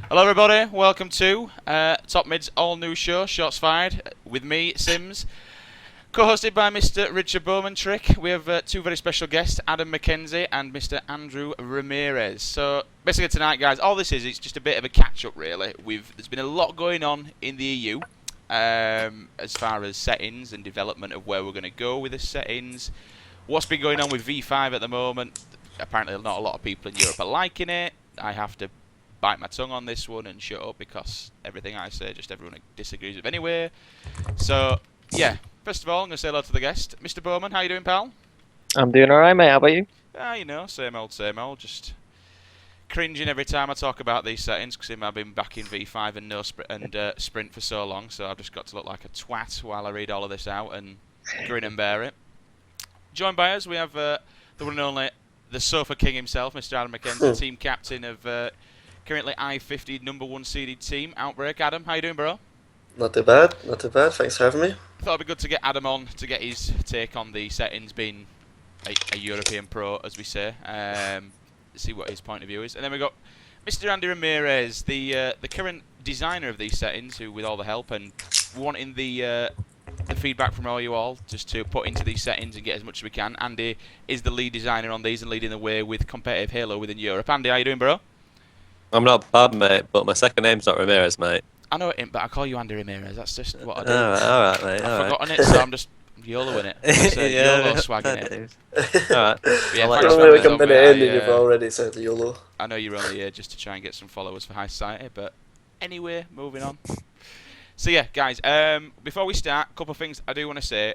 Hello everybody, welcome to Top Mid's all-new show, Shots Fired, with me, Sims, co-hosted by Mr. Richard Bowman-Trick. We have two very special guests, Adam McKenzie and Mr. Andrew Ramirez. So, basically tonight, guys, all this is, it's just a bit of a catch-up, really. There's been a lot going on in the EU, as far as settings and development of where we're going to go with the settings. What's been going on with V5 at the moment? Apparently not a lot of people in Europe are liking it. I have to bite my tongue on this one and shut up because everything I say, just everyone disagrees with anyway. So, yeah. First of all, I'm going to say hello to the guest. Mr. Bowman, how you doing, pal? I'm doing alright, mate. How about you? Same old, same old. Just cringing every time I talk about these settings because I've been back in V5 and Sprint for so long, so I've just got to look like a twat while I read all of this out and grin and bear it. Joined by us, we have the one and only, the Sofa King himself, Mr. Adam McKenzie, team captain of currently I-50 #1 seeded team, Outbreak. Adam, how you doing, bro? Not too bad, not too bad. Thanks for having me. Thought it'd be good to get Adam on to get his take on the settings, being a European pro, as we say. See what his point of view is, and then we got Mr. Andy Ramirez, the current designer of these settings, who, with all the help and wanting the feedback from all, just to put into these settings and get as much as we can. Andy is the lead designer on these and leading the way with competitive Halo within Europe. Andy, how you doing, bro? I'm not bad, mate, but my second name's not Ramirez, mate. I know it, but I call you Andy Ramirez. That's just what I do. Alright, mate. I've forgotten it, so I'm just YOLOing it. Just, YOLO swagging it. Alright. Yeah, Like thanks You're for only having like us a on, minute mate. in and you've already said YOLO. I know you're only here just to try and get some followers for High Society, but anyway, moving on. So yeah, guys, before we start, a couple of things I do want to say.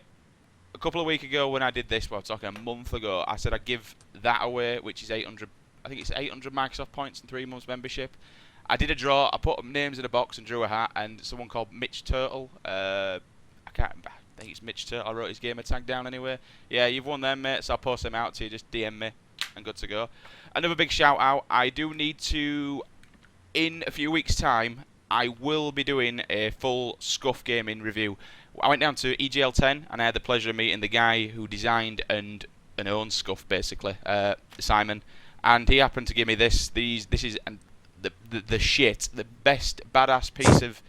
A couple of weeks ago when I did this, well, I'm talking a month ago, I said I'd give that away, which is 800, I think it's 800 Microsoft points and 3 months membership. I did a draw, I put names in a box and drew a hat, and someone called Mitch Turtle, I think it's Mitch Turtle, I wrote his gamer tag down anyway. Yeah, you've won them, mate, so I'll post them out to you, just DM me, and good to go. Another big shout out, I do need to, in a few weeks' time, I will be doing a full Scuff gaming review. I went down to EGL 10 and I had the pleasure of meeting the guy who designed and owns Scuff, basically, Simon. And he happened to give me this. This is the shit, the best badass piece of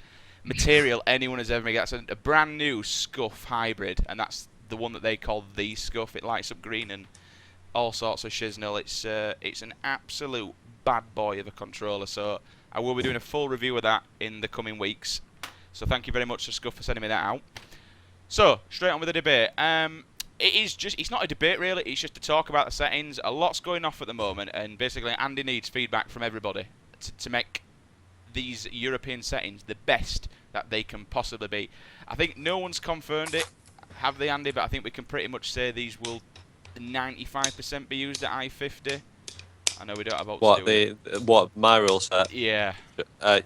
material anyone has ever made. That's a brand new Scuff hybrid, and that's the one that they call the Scuff. It lights up green and all sorts of shiznle. It's an absolute bad boy of a controller. So I will be doing a full review of that in the coming weeks. So thank you very much to Scuff for sending me that out. So, straight on with the debate. It's not a debate really, it's just to talk about the settings. A lot's going off at the moment, and basically Andy needs feedback from everybody to make these European settings the best that they can possibly be. I think no one's confirmed it, have they, Andy? But I think we can pretty much say these will 95% be used at I-50. I know we don't have votes to do What, my rule set? Yeah.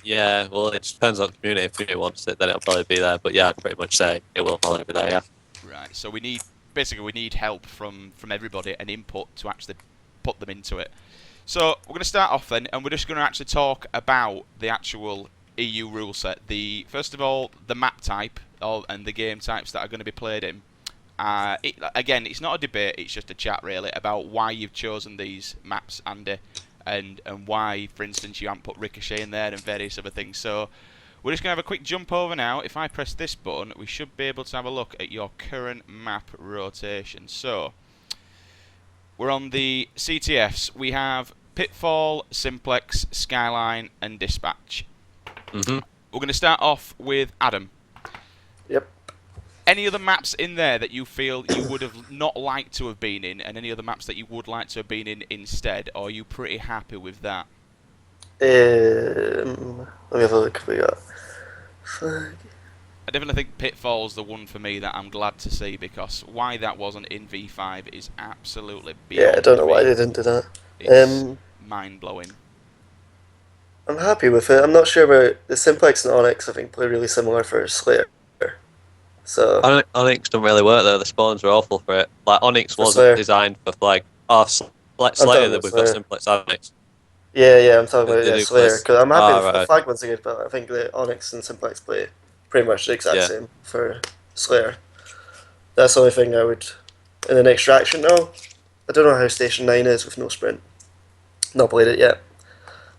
Yeah, well, it just depends on the community. If it wants it, then it'll probably be there. But yeah, I'd pretty much say it will probably be there, yeah. Right, so we need help from everybody and input to actually put them into it. So we're going to start off then, and we're just going to actually talk about the actual EU rule set. First of all, the map type and the game types that are going to be played in. Again, it's not a debate, it's just a chat really about why you've chosen these maps, Andy, and why, for instance, you haven't put Ricochet in there and various other things. So we're just going to have a quick jump over now. If I press this button, we should be able to have a look at your current map rotation. So we're on the CTFs. We have Pitfall, Simplex, Skyline, and Dispatch. Mm-hmm. We're going to start off with Adam. Yep. Any other maps in there that you feel you would have not liked to have been in, and any other maps that you would like to have been in instead, or are you pretty happy with that? Let me have a look. We got. I definitely think Pitfall's the one for me that I'm glad to see, because why that wasn't in V5 is absolutely beyond Yeah, I don't know me. why they didn't do that. It's mind-blowing. I'm happy with it. I'm not sure about the Simplex and Onyx. I think play really similar for Slayer. So Onyx don't really work though. The spawns are awful for it. Like Onyx For wasn't Slayer. designed for Slayer talking that about we've Slayer. got Simplex Onyx. yeah, I'm talking about They do Slayer play- because I'm happy Ah, with the right. Flagman's are good, but I think the Onyx and Simplex play pretty much the exact Yeah. same for Slayer. That's the only thing I would in an extraction. No, I don't know how Station 9 is with no sprint. Not played it yet,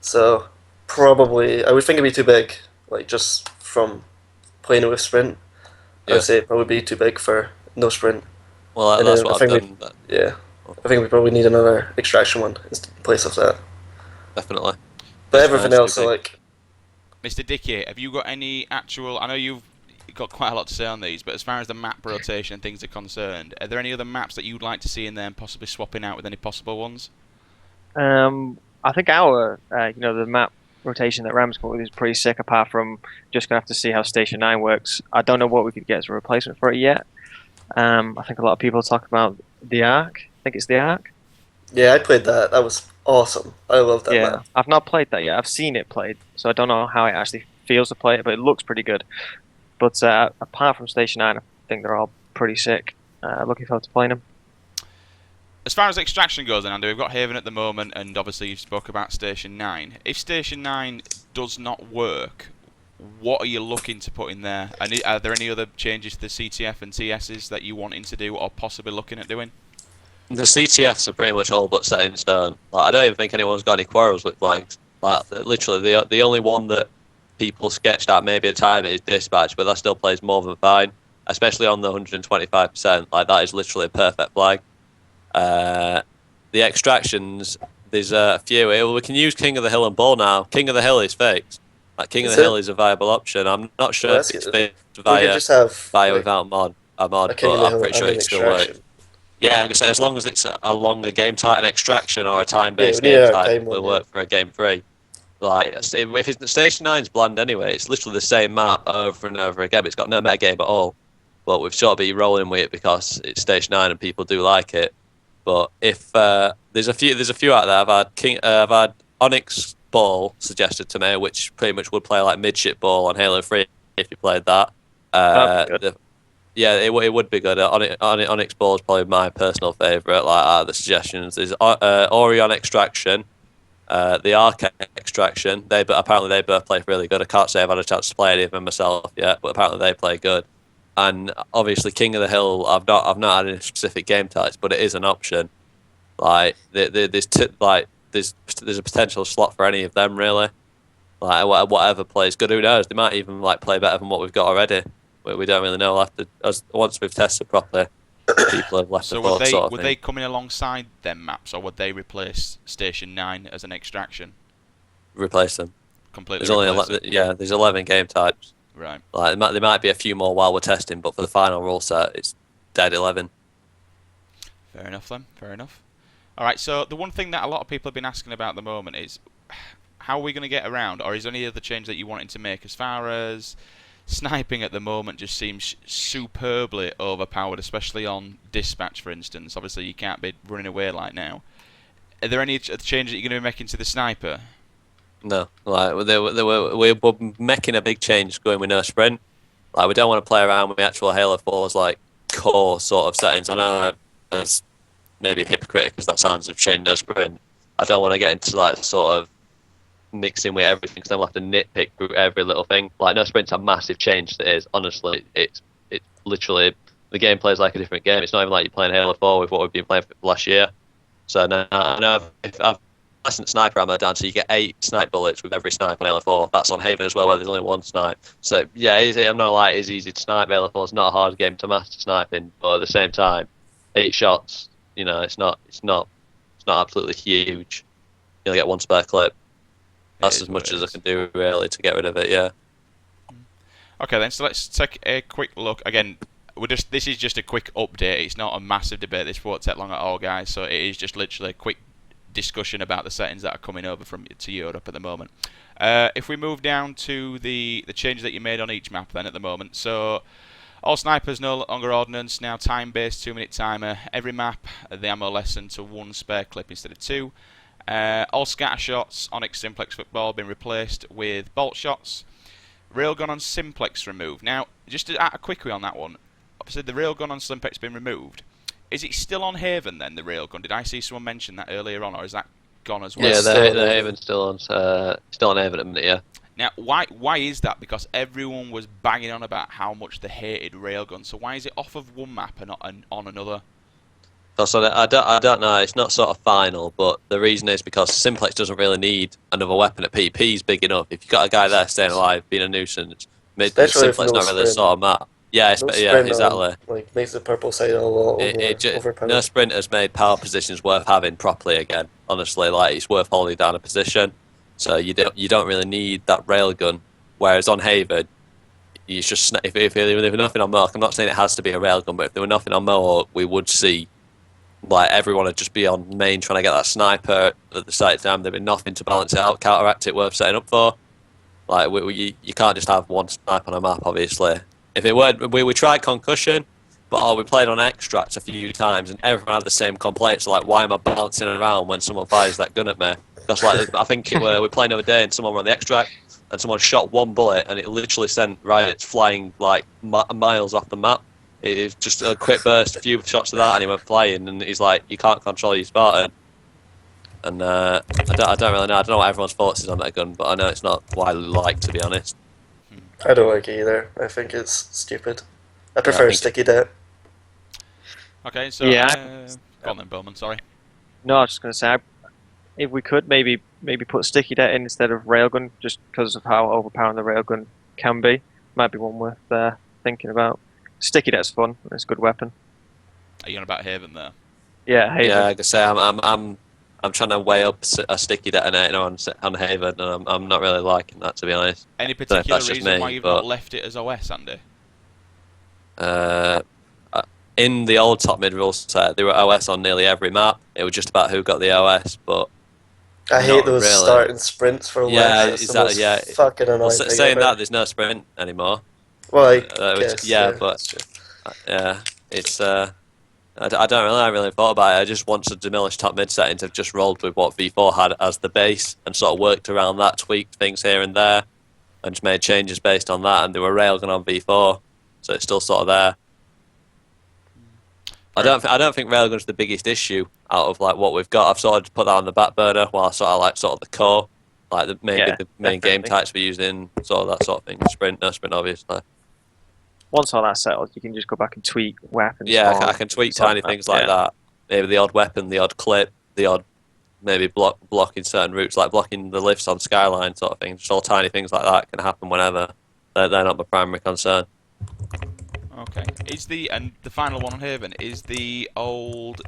so Probably, I would think it'd be too big. Like just from playing it with sprint, Yeah. I'd say it'd probably be too big for no sprint. Well, And that's then I what I've think done. yeah, I think we probably need another extraction one in place of that. Definitely. But This everything one's too else, I big. like. Mr. Dickey, have you got any actual? I know you've got quite a lot to say on these, but as far as the map rotation and things are concerned, are there any other maps that you'd like to see in there and possibly swapping out with any possible ones? I think our, the map rotation that Rams come up with is pretty sick. Apart from just gonna have to see how Station 9 works. I don't know what we could get as a replacement for it yet. I think a lot of people talk about the Ark. I think it's the Ark. Yeah, I played that. That was awesome. I love that Yeah, map. I've not played that yet. I've seen it played, so I don't know how it actually feels to play it, but it looks pretty good. But apart from Station 9, I think they're all pretty sick. Looking forward to playing them. As far as extraction goes, then, Andy, we've got Haven at the moment, and obviously you spoke about Station 9. If Station 9 does not work, what are you looking to put in there? And are there any other changes to the CTF and TSs that you wanting to do or possibly looking at doing? The CTFs are pretty much all but set in stone. Like, I don't even think anyone's got any quarrels with flags. Like, literally, the only one that people sketched at maybe at a time is Dispatch, but that still plays more than fine, especially on the 125%. Like, that is literally a perfect flag. The extractions, there's a few. We can use King of the Hill and Bull now. King of the Hill is fixed. Like, King of Is the it? Hill is a viable option. I'm not sure Well, if that's it's good. fixed We could via just have like, without a mod, a King but of the I'm Hill pretty and sure an it still works. extraction. Yeah, I'm say as long as it's a longer game type, an extraction or a time-based Yeah, we need game our type time will one, work for a game 3. Like, if it's Station 9's bland anyway, it's literally the same map over and over again. It's got no meta game at all. But we've sort of been rolling with it because it's Station 9 and people do like it. But if there's a few out there, I've had Onyx Ball suggested to me, which pretty much would play like midship ball on Halo 3 if you played that. That'd be good. Yeah, it would be good. Onyx Ball is probably my personal favourite. Like the suggestions, there's Orion Extraction, the Arc Extraction. Apparently they both play really good. I can't say I've had a chance to play any of them myself yet, but apparently they play good. And obviously King of the Hill, I've not had any specific game types, but it is an option. Like there's a potential slot for any of them really. Like whatever plays good, who knows? They might even like play better than what we've got already. We don't really know. Once we've tested properly, people have left So the would thought they sort of would thing. they come in alongside them maps, or would they replace Station 9 as an extraction? Replace them. Completely There's only replace 11, it? yeah. There's 11 game types. Right. Like there might be a few more while we're testing, but for the final rule set, it's dead 11. Fair enough then. Fair enough. All right. So the one thing that a lot of people have been asking about at the moment is how are we going to get around, or is there any other change that you wanted to make as far as sniping at the moment just seems superbly overpowered, especially on dispatch, for instance. Obviously, you can't be running away like now. Are there any changes that you're going to be making to the sniper? No, like we're making a big change going with no sprint. Like we don't want to play around with the actual Halo 4's like core sort of settings. I know that's maybe a hypocrite because that sounds of changing no sprint. I don't want to get into like sort of mixing with everything because then we'll have to nitpick through every little thing. Like no sprint's a massive change. That is honestly, it's literally the game plays like a different game. It's not even like you're playing Halo 4 with what we've been playing for last year. So no, I know if I've lessened sniper ammo down, so you get 8 snipe bullets with every snipe on Halo 4. That's on Haven as well, where there's only 1 snipe. So yeah, I'm not like it's easy to snipe. Halo 4 is not a hard game to master sniping, but at the same time, 8 shots, it's not absolutely huge. You'll get 1 spare clip. That's as much as I can do really to get rid of it. Yeah. Okay then, so let's take a quick look again. This is just a quick update. It's not a massive debate. This won't take long at all, guys. So it is just literally a quick discussion about the settings that are coming over to Europe at the moment. If we move down to the changes that you made on each map then at the moment. So all snipers no longer ordnance, now time-based 2-minute timer. Every map the ammo lessened to 1 spare clip instead of 2. All scatter shots on Simplex football been replaced with bolt shots. Railgun on Simplex removed. Now, just a quickie on that one. Obviously, the railgun on Simplex been removed. Is it still on Haven then? The railgun? Did I see someone mention that earlier on, or is that gone as well? Yeah, still the on Haven's still on Haven at the minute. Yeah. Now, why is that? Because everyone was banging on about how much they hated railgun. So why is it off of one map and not on another? Also, I don't know. It's not sort of final, but the reason is because Simplex doesn't really need another weapon at PvP is big enough. If you've got a guy there staying alive, being a nuisance, Especially if Simplex no not really the sprint. sort of map. Yeah, No yeah, sprint exactly. on, like, makes the purple side a lot overpowered. No sprint has made power positions worth having properly again. Honestly, like it's worth holding down a position. So you don't really need that railgun. Whereas on Haven, you just if there were nothing on Mohawk, I'm not saying it has to be a railgun, but if there were nothing on Mohawk, we would see like everyone would just be on main trying to get that sniper at the same time. There'd be nothing to balance it out, counteract it worth setting up for. Like you can't just have one sniper on a map, obviously. If it were, we tried concussion, but we played on extracts a few times, and everyone had the same complaints. Like, why am I bouncing around when someone fires that gun at me? Because like I think we were playing the other day, and someone were on the extract, and someone shot one bullet, and it literally sent riots flying like miles off the map. It was just a quick burst, a few shots of that, and he went flying. And he's like, "You can't control your Spartan." And I don't really know. I don't know what everyone's thoughts is on that gun, but I know it's not widely liked, to be honest. I don't like it either. I think it's stupid. I prefer sticky debt. Okay, so Yeah. go on then, Bowman. Sorry. No, I was just going to say, if we could maybe put sticky debt in instead of railgun, just because of how overpowering the railgun can be, might be one worth thinking about. Sticky dett's fun. It's a good weapon. Are you on about Haven there? Yeah, Haven. Yeah, like I say, I'm trying to weigh up a sticky detonator on Haven, and I'm not really liking that, to be honest. Any Don't know if particular that's just reason me, why you've but- not left it as OS, Andy? In the old top mid rule set, there were OS on nearly every map. It was just about who got the OS, but I hate Not those really. starting sprints for Yeah, left. That's the exactly, most yeah. fucking annoying well, thing saying ever. that there's no sprint anymore. Well, I which- guess, yeah, but- that's true. Yeah, it's I don't really thought about it. I just want to diminish top mid settings. I've just rolled with what V4 had as the base and sort of worked around that, tweaked things here and there, and just made changes based on that. And there were railgun on V4, so it's still sort of there. I don't think railgun's the biggest issue out of like what we've got. I've sort of put that on the back burner while sort of the core, like the main game definitely. types we're using, sort of that sort of thing. Sprint, no sprint, obviously. Once all that's settled, you can just go back and tweak weapons. Yeah, more I can tweak stuff tiny like things like that. Maybe the odd weapon, the odd clip, the odd maybe blocking certain routes, like blocking the lifts on Skyline sort of thing. Just all tiny things like that can happen whenever. They're not my primary concern. Okay. And the final one on Haven is the old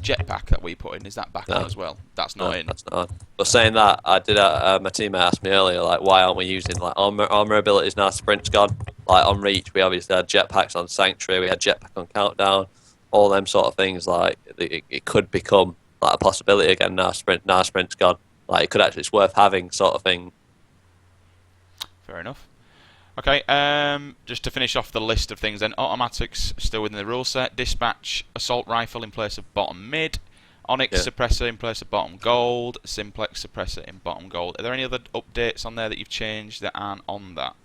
jetpack that we put in. Is that back No. on as well? That's not No, in. that's not on. But saying that, I did. My teammate asked me earlier, like, why aren't we using like armor abilities now? Sprint's gone. Like on Reach, we obviously had jetpacks on Sanctuary. We had jetpack on Countdown. All them sort of things. Like it could become like a possibility again now. Sprint's gone. Like it could actually. It's worth having sort of thing. Fair enough. Okay, just to finish off the list of things then, automatics still within the rule set, dispatch, assault rifle in place of bottom mid, Onyx suppressor in place of bottom gold, simplex suppressor in bottom gold. Are there any other updates on there that you've changed that aren't on that?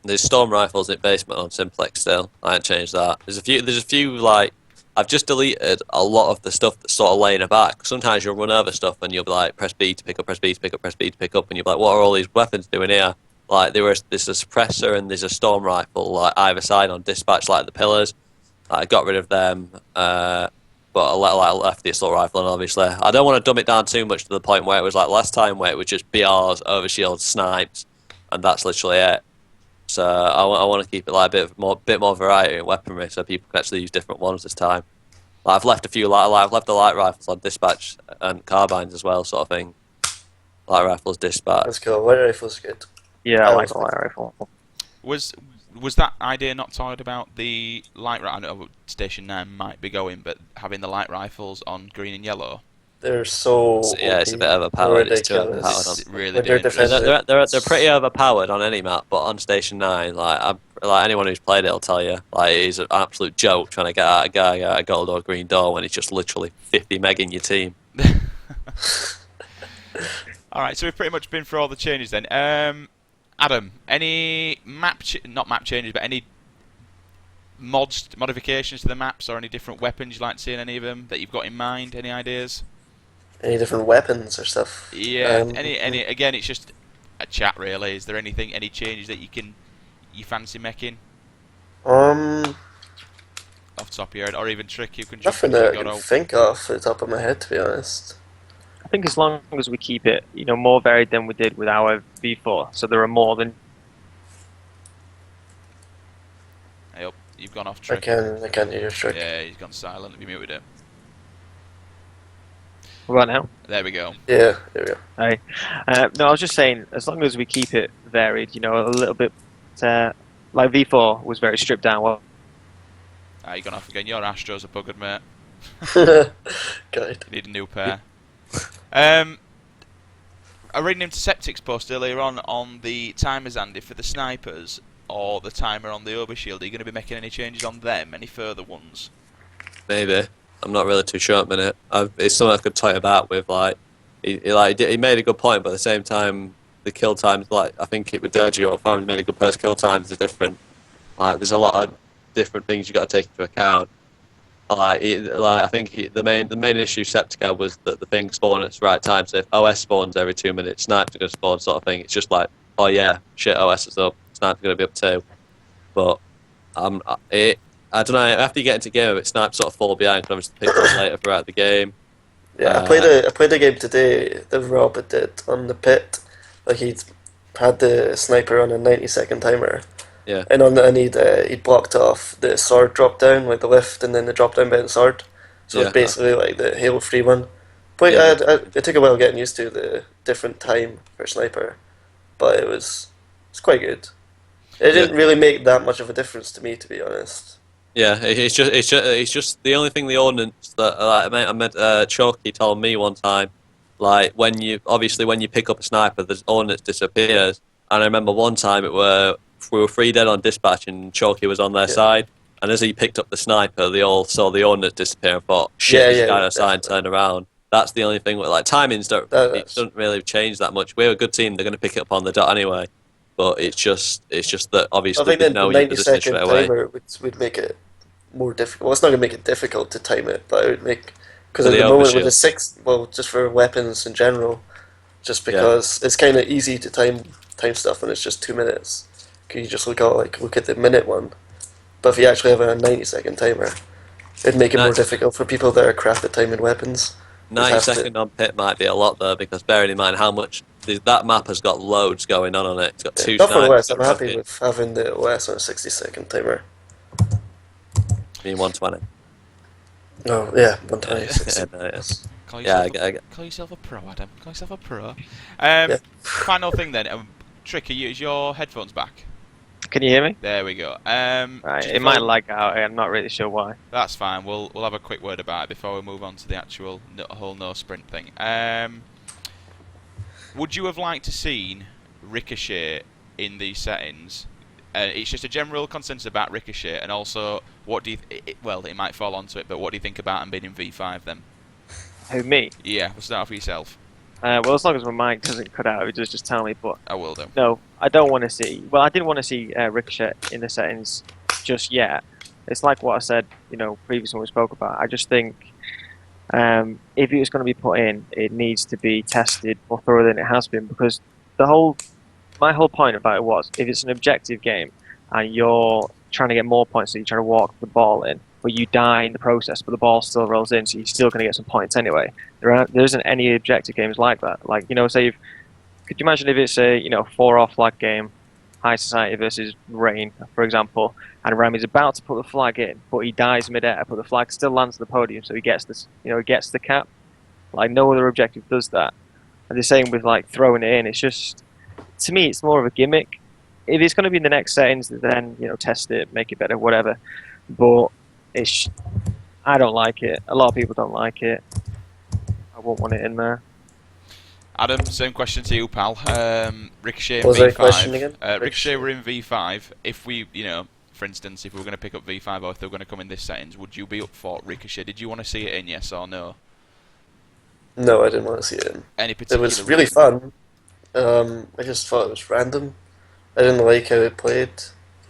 There's storm rifles in basement on Simplex still. I ain't changed that. There's a few like I've just deleted a lot of the stuff that's sort of laying about. Sometimes you'll run over stuff and you'll be like press B to pick up, press B to pick up, press B to pick up, and you'll be like, what are all these weapons doing here? Like there's a suppressor and there's a storm rifle like either side on dispatch, like the pillars. I got rid of them, but I left the assault rifle on. Obviously, I don't want to dumb it down too much to the point where it was like last time where it was just BRs, overshield, snipes, and that's literally it. So I want to keep it like a bit more variety in weaponry, so people can actually use different ones this time. Like, I've left a few I've left the light rifles on dispatch and carbines as well, sort of thing. Light rifles, dispatch. Let's go. Light rifle's good. Yeah, I Oh, like it's the light rifle. Was that idea not toyed about the light rifle? I know Station 9 might be going, but having the light rifles on green and yellow? They're so Yeah, it's a OP. bit overpowered. It's too Ridiculous. overpowered. It's really When they're dangerous. defensive. They're pretty overpowered on any map, but on Station 9, like anyone who's played it will tell you, like it's an absolute joke trying to get out a guy out a gold or green door when it's just literally 50 meg in your team. Alright, so we've pretty much been through all the changes then. Adam, any not map changes, but any modifications to the maps or any different weapons you'd like to see in any of them that you've got in mind? Any ideas? Any different weapons or stuff? Yeah, any again, it's just a chat really. Is there any changes that you fancy making? Um, Off the top top of your head, or even Trick, you can jump Nothing in that I and can go out. think of at the top of my head, to be honest. I think as long as we keep it, more varied than we did with our V4, so there are more than. Hey, up, you've gone off I Trick. can't hear your trick. Yeah, he's gone silent. Have you muted it? Right now. There we go. Yeah, there we go. Hey. No, I was just saying, as long as we keep it varied, a little bit. Like V4 was very stripped down. Well, You've gone off again. Your Astros are buggered, mate. Good. You need a new pair. I read an Interceptics post earlier on the timers, Andy, for the snipers, or the timer on the overshield. Are you going to be making any changes on them? Any further ones? Maybe. I'm not really too sure at the minute. It's something I could talk about with, like, he made a good point, but at the same time, the kill times, like, I think it would Dirgy or Farm made a good first kill times are different. Like, there's a lot of different things you got to take into account. I think the main issue Septica was that the thing spawned at the right time. So if OS spawns every 2 minutes, Snipes are going to spawn, sort of thing. It's just like, oh yeah, shit, OS is up, Snipes are going to be up too. But I don't know. After you get into game, Snipes sort of fall behind because I'm just pick up later throughout the game. Yeah, I played a game today that Rob did on the pit. Like he'd had the sniper on a 90-second timer. Yeah. And he'd blocked off the sword drop down, like the lift, and then the drop down by the sword. So Yeah. it's basically like the Halo 3 one. But Yeah. it took a while getting used to the different time for sniper, but it's quite good. It didn't really make that much of a difference to me, to be honest. Yeah, it's just the only thing the ordnance that I met Chalky told me one time, like when you pick up a sniper, the ordnance disappears. And I remember one time we were 3 dead on dispatch and Chalky was on their side, and as he picked up the sniper, they all saw the ordnance disappear and thought, shit, this guy on our side, turned around. That's the only thing. Like timings doesn't really change that much. We're a good team; they're going to pick it up on the dot anyway. But it's just that obviously I think they the know your position 90-second straight away. timer would make it more difficult. Well, it's not going to make it difficult to time it, but it would make because For at the the moment with overshield. the 6, well, just for weapons in general, just because it's kind of easy to time stuff and it's just 2 minutes. Can you just look at the minute one? But if you actually have a 90-second timer, it'd make it more difficult for people that are crap at timing weapons. 90-second on pit might be a lot though, because bearing in mind how much that map has got loads going on it. It's got 2 Not for snipers. OS. I'm happy with having the OS on a 60-second timer. I mean 120. Oh yeah, 120. 60. Call Yeah, yourself, I get. call yourself a pro, Adam. Call yourself a pro. Final thing then. Trick, is your headphones back? can you hear me? There we go. Right, just it might before- lag out. I'm not really sure why. That's fine. We'll have a quick word about it before we move on to the actual whole no sprint thing. Would you have liked to seen Ricochet in these settings? It's just a general consensus about Ricochet, and also what do you? It might fall onto it, but what do you think about him being in V5 then? Who, me? Yeah, we'll start off with yourself. Well, as long as my mic doesn't cut out, it does just tell me. But I will do. no, I don't want to see. Well, I didn't want to see Ricochet in the settings just yet. It's like what I said, previously when we spoke about. I just think if it was going to be put in, it needs to be tested more thoroughly than it has been, because my whole point about it was, if it's an objective game and you're trying to get more points, so you're trying to walk the ball in, but you die in the process, but the ball still rolls in, so you're still going to get some points anyway. There isn't any objective games like that. Like, say, could you imagine if it's a 4-off flag game, High Society versus Rain, for example, and Rami's about to put the flag in, but he dies mid-air, but the flag still lands on the podium, so he gets this, he gets the cap. Like, no other objective does that. And the same with like throwing it in. It's just, to me, it's more of a gimmick. If it's going to be in the next settings, then test it, make it better, whatever. But I don't like it. A lot of people don't like it. I won't want it in there. Adam, same question to you, pal. Ricochet in What was that V5. question again? Ricochet were in V5. If we, for instance, if we were going to pick up V5 or if they were going to come in this settings, would you be up for Ricochet? Did you want to see it in, yes or no? No, I didn't want to see it in. Any It particular was really reason? fun. I just thought it was random. I didn't like how it played.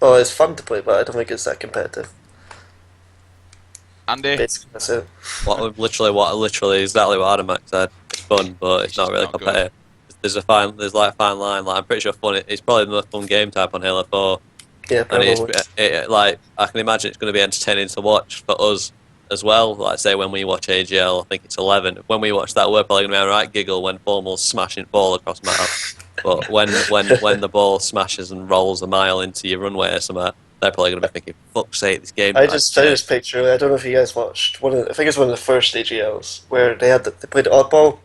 Oh, it's fun to play, but I don't think it's that competitive. Andy? Basically, that's it. Literally exactly what Adamak said. It's fun, but it's not just really not good. competitive. There's a fine line. Like, I'm pretty sure fun. It's probably the most fun game type on Halo 4. Yeah, And probably. like I can imagine it's going to be entertaining to watch for us as well. Like say when we watch AGL, I think it's 11. When we watch that, we're probably going to be a right giggle when Formal's smashing ball across map. But when the ball smashes and rolls a mile into your runway or something, they're probably going to be thinking, "Fuck's sake, this game." I just picture. I don't know if you guys watched I think it's one of the first AGLs where they played oddball,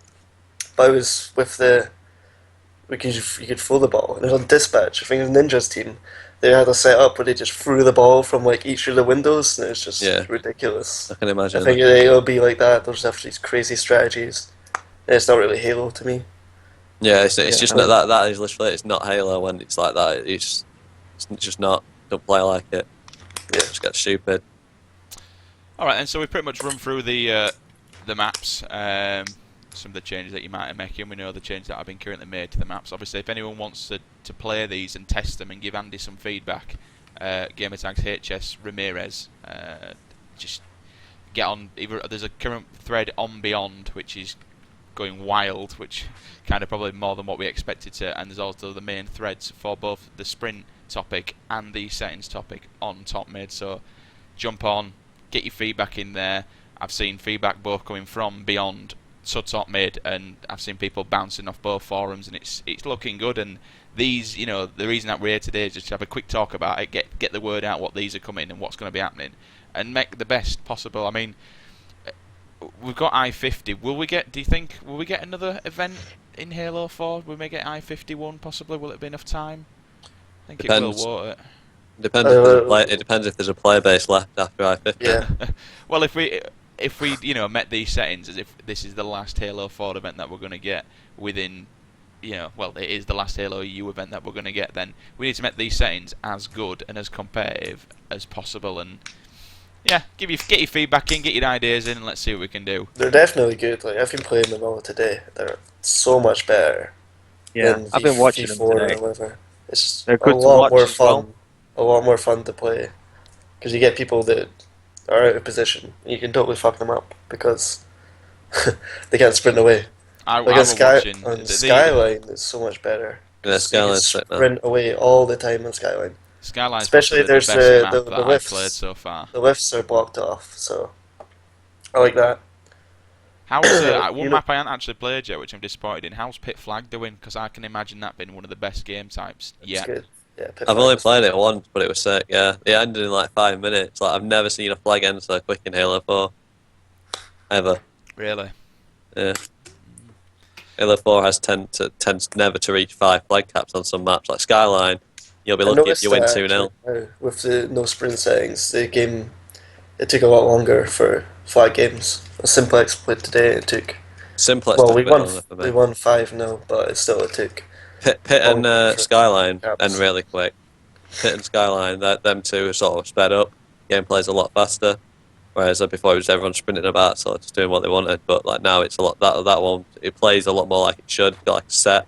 but it was with you could throw the ball. And it was on dispatch. I think it was Ninja's team. They had a setup where they just threw the ball from like each of the windows, and it's just ridiculous. I can I imagine. think it'll be like that. They'll just have these crazy strategies. And it's not really Halo to me. Yeah, it's just I not mean- that is literally it's not Halo when it's like that. It's just not. Don't play like it. Yeah. Just get stupid. All right, and so we've pretty much run through the maps, some of the changes that you might have made, and we know the changes that have been currently made to the maps. Obviously, if anyone wants to play these and test them and give Andy some feedback, Gamertags HS Ramirez, just get on. There's a current thread on Beyond, which is going wild, which kind of probably more than what we expected to, and there's also the main threads for both the sprint topic and the settings topic on top mid. So jump on, get your feedback in there. I've seen feedback both coming from Beyond, so top mid, and I've seen people bouncing off both forums, and it's looking good. And these, the reason that we're here today is just to have a quick talk about it, get the word out what these are coming and what's going to be happening, and make the best possible. I mean, we've got I-50. Do you think will we get another event in Halo 4? We may get I-51 possibly. Will it be enough time? I think Depends. it will, won't it? Depends it depends if there's a player base left after I-50. Yeah. Well, if we met these settings as if this is the last Halo 4 event that we're going to get within, well, it is the last Halo EU event that we're going to get, then we need to make these settings as good and as competitive as possible. And yeah, get your feedback in, get your ideas in, and let's see what we can do. They're definitely good. Like I've been playing them all today. They're so much better. Yeah, than I've been watching them V4 today. or whatever. It's They're a good to lot watch more as fun. well. A lot more fun to play because you get people that are out of position. You can totally fuck them up because they can't sprint away. I Like was watching on the Skyline, it's so much better. Yeah, 'Cause you can Skyline's sick now. sprint away all the time on Skyline. Skyline's Especially possibly there's the best map the that I've lifts. played so far. The lifts are blocked off, so I like that. How's one You know- map I haven't actually played yet, which I'm disappointed in? How's Pit Flag doing? Because I can imagine that being one of the best game types It's yet. good. Yeah, Pit I've Flag only is- played it once, but it was sick. Yeah, it ended in like 5 minutes. Like I've never seen a flag end so quick in Halo 4, ever. Really? Yeah. Halo 4 tends never to reach 5 flag caps on some maps. Like Skyline, you'll be I lucky if noticed you win that 2-0. actually, with the no sprint settings, the game it took a lot longer for flag games. A Simplex played today. It took Simplex well, took we a bit won longer for me. we won 5-0, but it still took. Pit and longer for Skyline caps. and really quick. Pit and Skyline, them two are sort of sped up. Gameplay's a lot faster. Whereas before it was everyone sprinting about, so just doing what they wanted. But like now it's a lot that one it plays a lot more like it should, got like a set.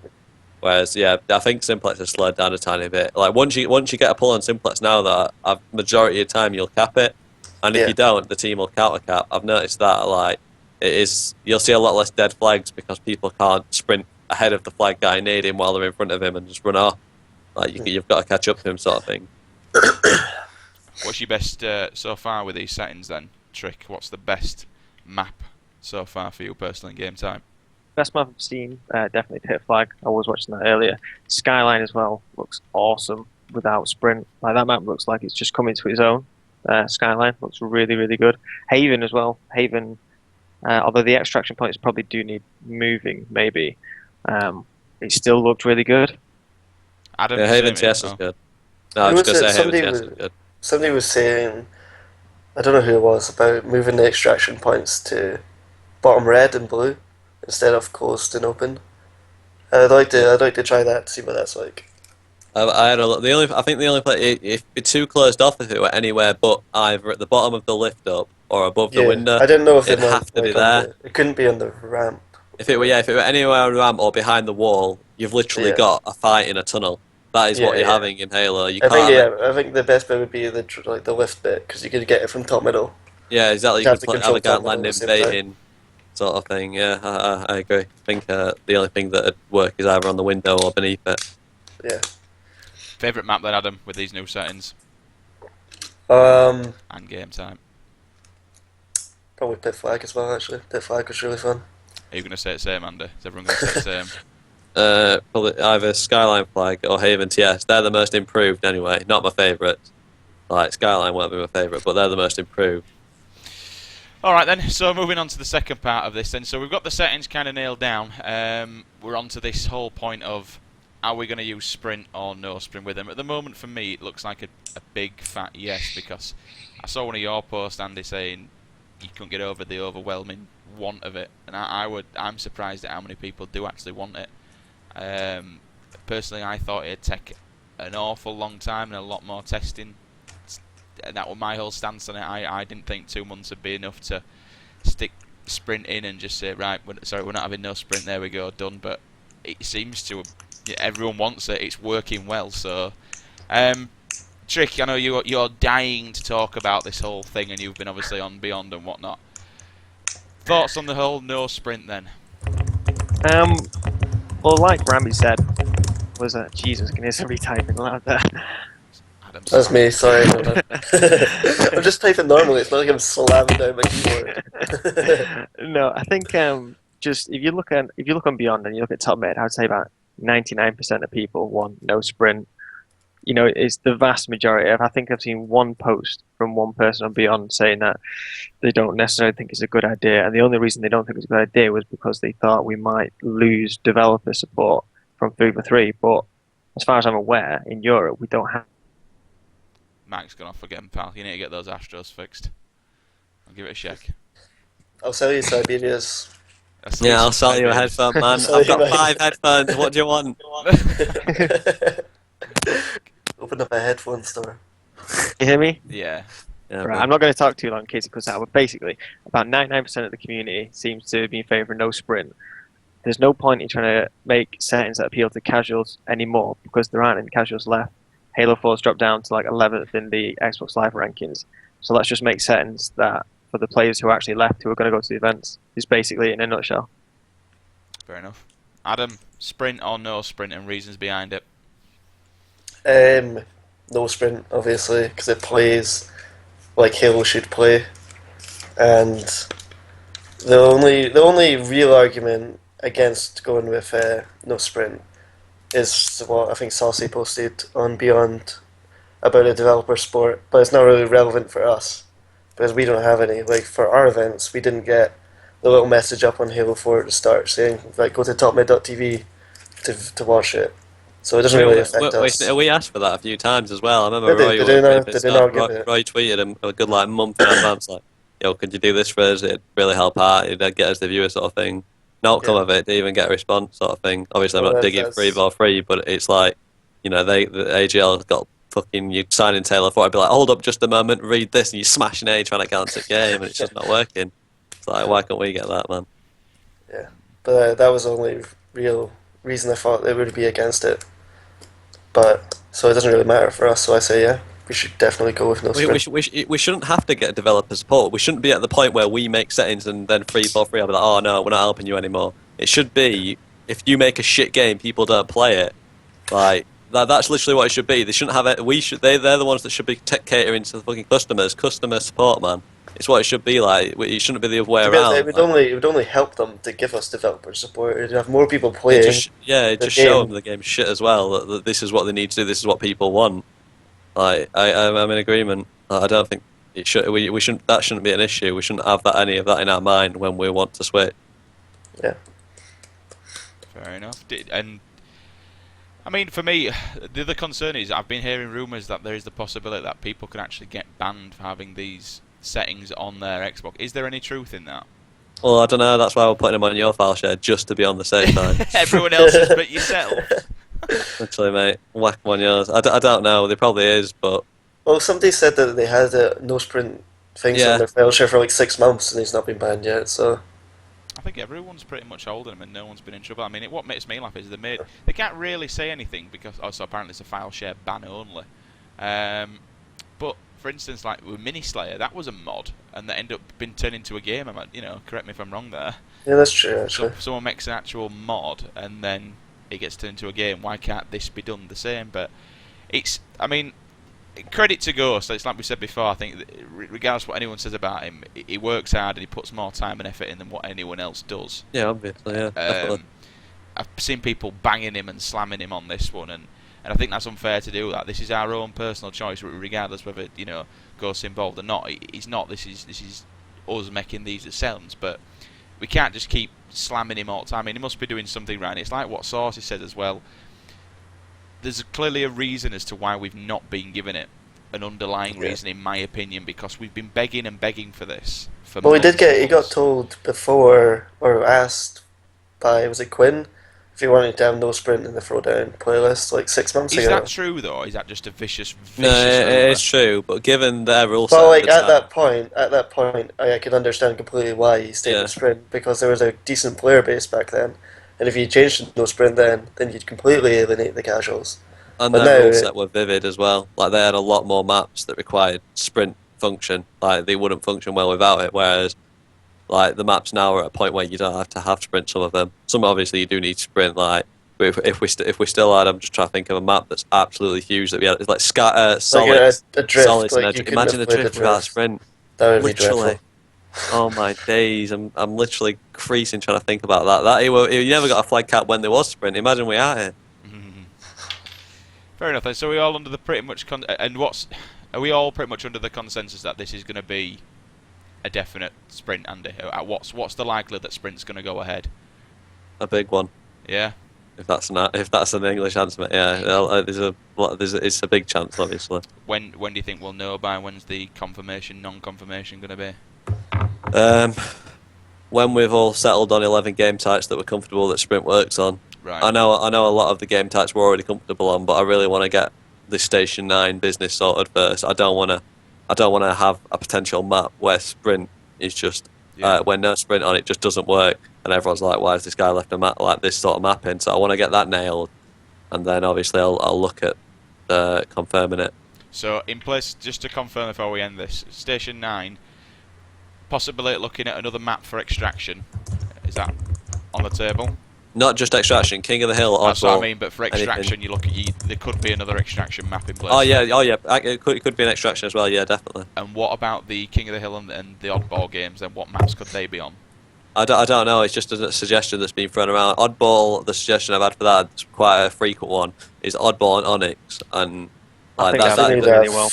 Whereas yeah, I think Simplex has slowed down a tiny bit. Like once you get a pull on Simplex now, that majority of the time you'll cap it, and if Yeah. you don't, the team will counter cap. I've noticed that like you'll see a lot less dead flags because people can't sprint ahead of the flag guy nading while they're in front of him and just run off. Like you've got to catch up to him, sort of thing. What's your best so far with these settings then, Trick? What's the best map so far for you personally in game time? Best map I've seen, definitely Pit Flag. I was watching that earlier. Skyline as well looks awesome without sprint. Like that map looks like it's just coming to its own. Skyline looks really, really good. Haven as well. Haven, although the extraction points probably do need moving, maybe. It still looked really good. Adam, Yeah, Haven same, TS is oh. good. No, I was Who just was gonna it? say Haven Somebody TS was- is good. Somebody was saying, I don't know who it was, about moving the extraction points to bottom red and blue instead of closed and open. I'd like to try that to see what that's like. I had a look. I think the only place if it's too closed off if it were anywhere but either at the bottom of the lift up or above the window. I didn't know if it'd it have to be like, on there. it couldn't be on the ramp. If it were anywhere on the ramp or behind the wall, you've literally Yeah. got a fight in a tunnel. That is what Yeah, you're yeah. having in Halo. You I can't. think I think the best bit would be the lift bit because you could get it from top middle. Yeah, exactly. You You have could to have control a gun top landing, at the same time. baiting, sort of thing. Yeah, I agree. I think the only thing that would work is either on the window or beneath it. Yeah. Favourite map then, Adam, with these new settings Um, and game time? Probably Pit Flag as well. Actually, Pit Flag was really fun. Are you going to say the same, Andy? Is everyone going to say the same? Probably either Skyline Flag or Haven TS. They're the most improved anyway. Not my favourite. Like Skyline won't be my favourite, but they're the most improved. Alright then, so moving on to the second part of this then. So we've got the settings kind of nailed down. We're on to this whole point of, are we going to use sprint or no sprint with them? At the moment, for me, it looks like a big fat yes, because I saw one of your posts, Andy, saying you couldn't get over the overwhelming want of it, and I'm surprised at how many people do actually want it. Personally, I thought it'd take an awful long time and a lot more testing. That was my whole stance on it. I didn't think 2 months would be enough to stick sprint in and just say, right, we're not having no sprint, there we go, done. But it seems to, everyone wants it, it's working well. So, Trick, I know you're dying to talk about this whole thing, and you've been obviously on Beyond and whatnot. Thoughts on the whole no sprint then? Well, like Ramby said, was Jesus, can you hear somebody typing loud there? Adam, That's me. Sorry. I'm just typing normally. It's not like I'm slamming down my keyboard. No, I think just if you look on Beyond and you look at top mid, I would say about 99% of people want no sprint. You know, it's the vast majority. I think I've seen one post from one person on Beyond saying that they don't necessarily think it's a good idea, and the only reason they don't think it's a good idea was because they thought we might lose developer support from 3v3. But as far as I'm aware, in Europe we don't have. Mike's gone off again, pal. You need to get those Astros fixed. I'll give it a shake. I'll sell you Siberia's. Yeah, I'll sell you a headphone, man. I've got 5 headphones. What do you want? Open up a headphone store. You hear me? Yeah. Right, I'm not going to talk too long in case it cuts out, but basically, about 99% of the community seems to be in favour of no sprint. There's no point in trying to make settings that appeal to casuals anymore, because there aren't any casuals left. Halo 4's dropped down to like 11th in the Xbox Live rankings. So let's just make settings that, for the players who are actually left, who are going to go to the events, is basically in a nutshell. Fair enough. Adam, sprint or no sprint, and reasons behind it? No sprint, obviously, because it plays like Halo should play, and the only real argument against going with no sprint is what I think Saucy posted on Beyond about a developer sport, but it's not really relevant for us because we don't have any. Like for our events, we didn't get the little message up on Halo 4 at the start saying like go to topmid.tv to watch it. So it doesn't really affect us. We asked for that a few times as well. I remember Did they not give it? Roy tweeted him a good like month in advance, like, "Yo, could you do this for us? It'd really help out. It'd get us the viewer sort of thing." Not come of it, didn't even get a response sort of thing. Obviously, I'm not digging free, but it's like, you know, the AGL got fucking you signing Taylor for. I'd be like, hold up just a moment, read this, and you smash an A trying to cancel the game, and it's just not working. It's like, why can't we get that, man? Yeah, but that was the only real reason I thought they would be against it. But so it doesn't really matter for us. So I say, yeah, we should definitely go with no sprint. We shouldn't have to get developer support. We shouldn't be at the point where we make settings and then 343 I'll be like, oh no, we're not helping you anymore. It should be, if you make a shit game, people don't play it. Like that's literally what it should be. They shouldn't have it. They're the ones that should be catering to the fucking customers. Customer support, man. It's what it should be like. It shouldn't be the other way around. It would only help them to give us developer support. It'd have more people playing. It just show them the game's shit as well. That this is what they need to do. This is what people want. Like I'm in agreement. I don't think it should. We shouldn't. That shouldn't be an issue. We shouldn't have any of that in our mind when we want to switch. Yeah. Fair enough. And I mean, for me, the other concern is I've been hearing rumours that there is the possibility that people can actually get banned for having these settings on their Xbox. Is there any truth in that? Well, I don't know. That's why we're putting them on your file share, just to be on the safe side. Everyone else's but yourself. Literally, mate. Whack them on yours. I don't know. There probably is, but... Well, somebody said that they had no sprint things on their file share for like 6 months and he's not been banned yet, so... I think everyone's pretty much holding them and no one's been in trouble. I mean, what makes me laugh is they can't really say anything because also apparently it's a file share ban only. But for instance, like with Mini Slayer, that was a mod and that ended up being turned into a game. Correct me if I'm wrong there. Yeah, that's true. Actually, so someone makes an actual mod and then it gets turned into a game. Why can't this be done the same? But I mean, credit to Ghost. It's like we said before. I think, that regardless of what anyone says about him, he works hard and he puts more time and effort in than what anyone else does. Yeah, obviously, yeah. Definitely. I've seen people banging him and slamming him on this one, and I think that's unfair to do that. This is our own personal choice, regardless whether Ghost's involved or not. He's not. This is us making these sounds, but we can't just keep slamming him all the time. I mean, he must be doing something right. It's like what Saucy said as well. There's clearly a reason as to why we've not been given it, an underlying reason, in my opinion, because we've been begging and begging for this. Well, he got told before, or asked by, was it Quinn, if he wanted to have no sprint in the throwdown playlist like 6 months ago. Is that true though? Or is that just a vicious No, it is true, but given their rule set, well, like at that point, I could understand completely why he stayed in sprint, because there was a decent player base back then, and if you changed to no sprint then you'd completely alienate the casuals. And their rule set were vivid as well. Like, they had a lot more maps that required sprint function. Like, they wouldn't function well without it, whereas like the maps now are at a point where you don't have to have sprint. Some of them, obviously you do need sprint. Like, but if we still had, I'm just trying to think of a map that's absolutely huge that we had. It's like solid, a drift. solid. Like, imagine the drift without sprint. That would literally. be Oh my days! I'm literally creasing trying to think about that. You never got a flag cap when there was sprint. Imagine we had it. Fair enough. Then. So we all under the pretty much are we all pretty much under the consensus that this is going to be a definite sprint, Andy? What's the likelihood that sprint's going to go ahead? A big one. Yeah. If that's an English answer, yeah, it's a big chance, obviously. When do you think we'll know by? When's the confirmation, non-confirmation going to be? When we've all settled on 11 game types that we're comfortable that sprint works on. Right. I know a lot of the game types we're already comfortable on, but I really want to get the Station 9 business sorted first. I don't want to have a potential map where sprint is just when no sprint on it just doesn't work, and everyone's like, why has this guy left a map like this sort of map in? So I want to get that nailed, and then obviously I'll look at confirming it. So in place, just to confirm before we end this, Station 9, possibly looking at another map for extraction. Is that on the table? Not just extraction, King of the Hill. That's what I mean. But for extraction, there could be another extraction map in place. Oh yeah. It could be an extraction as well. Yeah, definitely. And what about the King of the Hill and the Oddball games? Then what maps could they be on? I don't know. It's just a suggestion that's been thrown around. Oddball, the suggestion I've had for that, it's quite a frequent one, is Oddball and Onyx, and like I think that really well.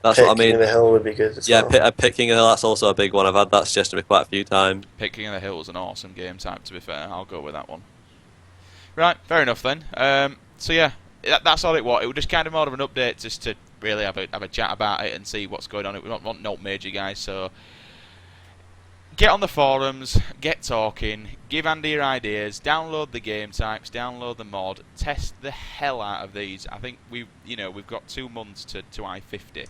That's what I mean. King of the Hill would be good as well. Yeah, Pit King of the Hill, that's also a big one. I've had that suggested quite a few times. Pit King of the Hill was an awesome game type, to be fair. I'll go with that one. Right, fair enough then. So yeah, that's all it was. It was just kind of more of an update, just to really have a chat about it and see what's going on. We don't want no major, guys, so get on the forums, get talking, give Andy your ideas, download the game types, download the mod, test the hell out of these. I think we've got 2 months to I-50.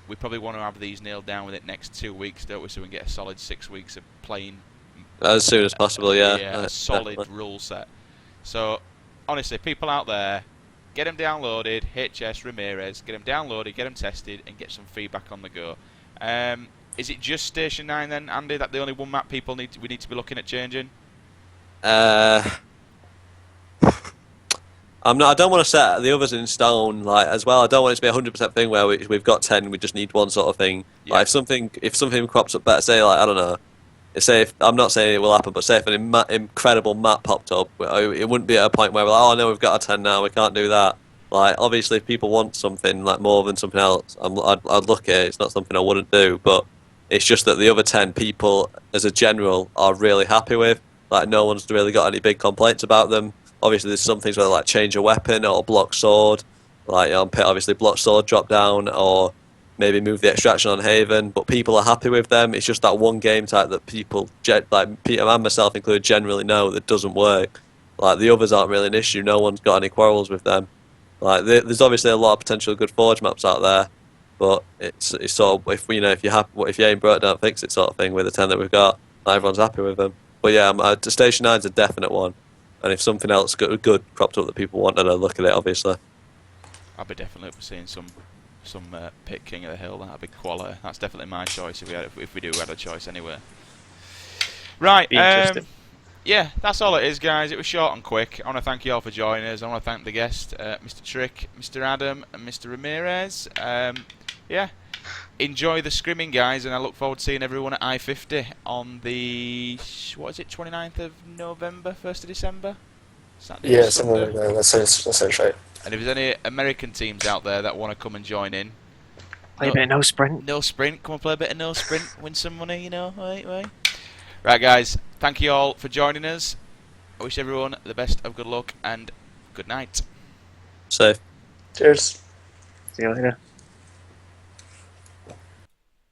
We probably want to have these nailed down within the next 2 weeks, don't we, so we can get a solid 6 weeks of playing as soon as possible. Yeah, a solid rule set. So, honestly, people out there, get them downloaded, HS, Ramirez, get them downloaded, get them tested, and get some feedback on the go. Is it just Station 9 then, Andy, that the only one map we need to be looking at changing? I don't want to set the others in stone, like, as well. I don't want it to be a 100% thing where we've got 10, we just need one sort of thing. Yeah. Like, if something crops up better, say, like, I don't know, I'm not saying it will happen, but say if an incredible map popped up, it wouldn't be at a point where we're like, oh no, we've got a 10 now, we can't do that. Like, obviously, if people want something like more than something else, I'd look at it. It's not something I wouldn't do, but it's just that the other 10 people, as a general, are really happy with. Like, no one's really got any big complaints about them. Obviously, there's some things where like change a weapon or block sword, like on Pit, obviously block sword drop down, or maybe move the extraction on Haven, but people are happy with them. It's just that one game type that people, like Peter and myself included, generally know that doesn't work. Like, the others aren't really an issue. No one's got any quarrels with them. Like, there's obviously a lot of potential good Forge maps out there, but it's sort of, if you ain't broke, don't fix it sort of thing with the 10 that we've got. Not everyone's happy with them. But yeah, Station 9's a definite one. And if something else good cropped up that people wanted, I'd look at it, obviously. I'll be definitely up for seeing some Pit King of the Hill. That'd be quality. That's definitely my choice if we do have a choice anyway. Right. yeah, that's all it is, guys. It was short and quick. I want to thank you all for joining us. I want to thank the guest, Mr. Trick, Mr. Adam, and Mr. Ramirez. Yeah, enjoy the scrimming, guys, and I look forward to seeing everyone at I-50 on the 29th of November, 1st of December. Saturday or Yeah, something Sunday. like that. That sounds right. And if there's any American teams out there that want to come and join in, Play a bit of no sprint. no sprint, come and play a bit of no sprint, win some money, you know. Right, guys, thank you all for joining us. I wish everyone the best of good luck and good night. Safe. Cheers. See you later.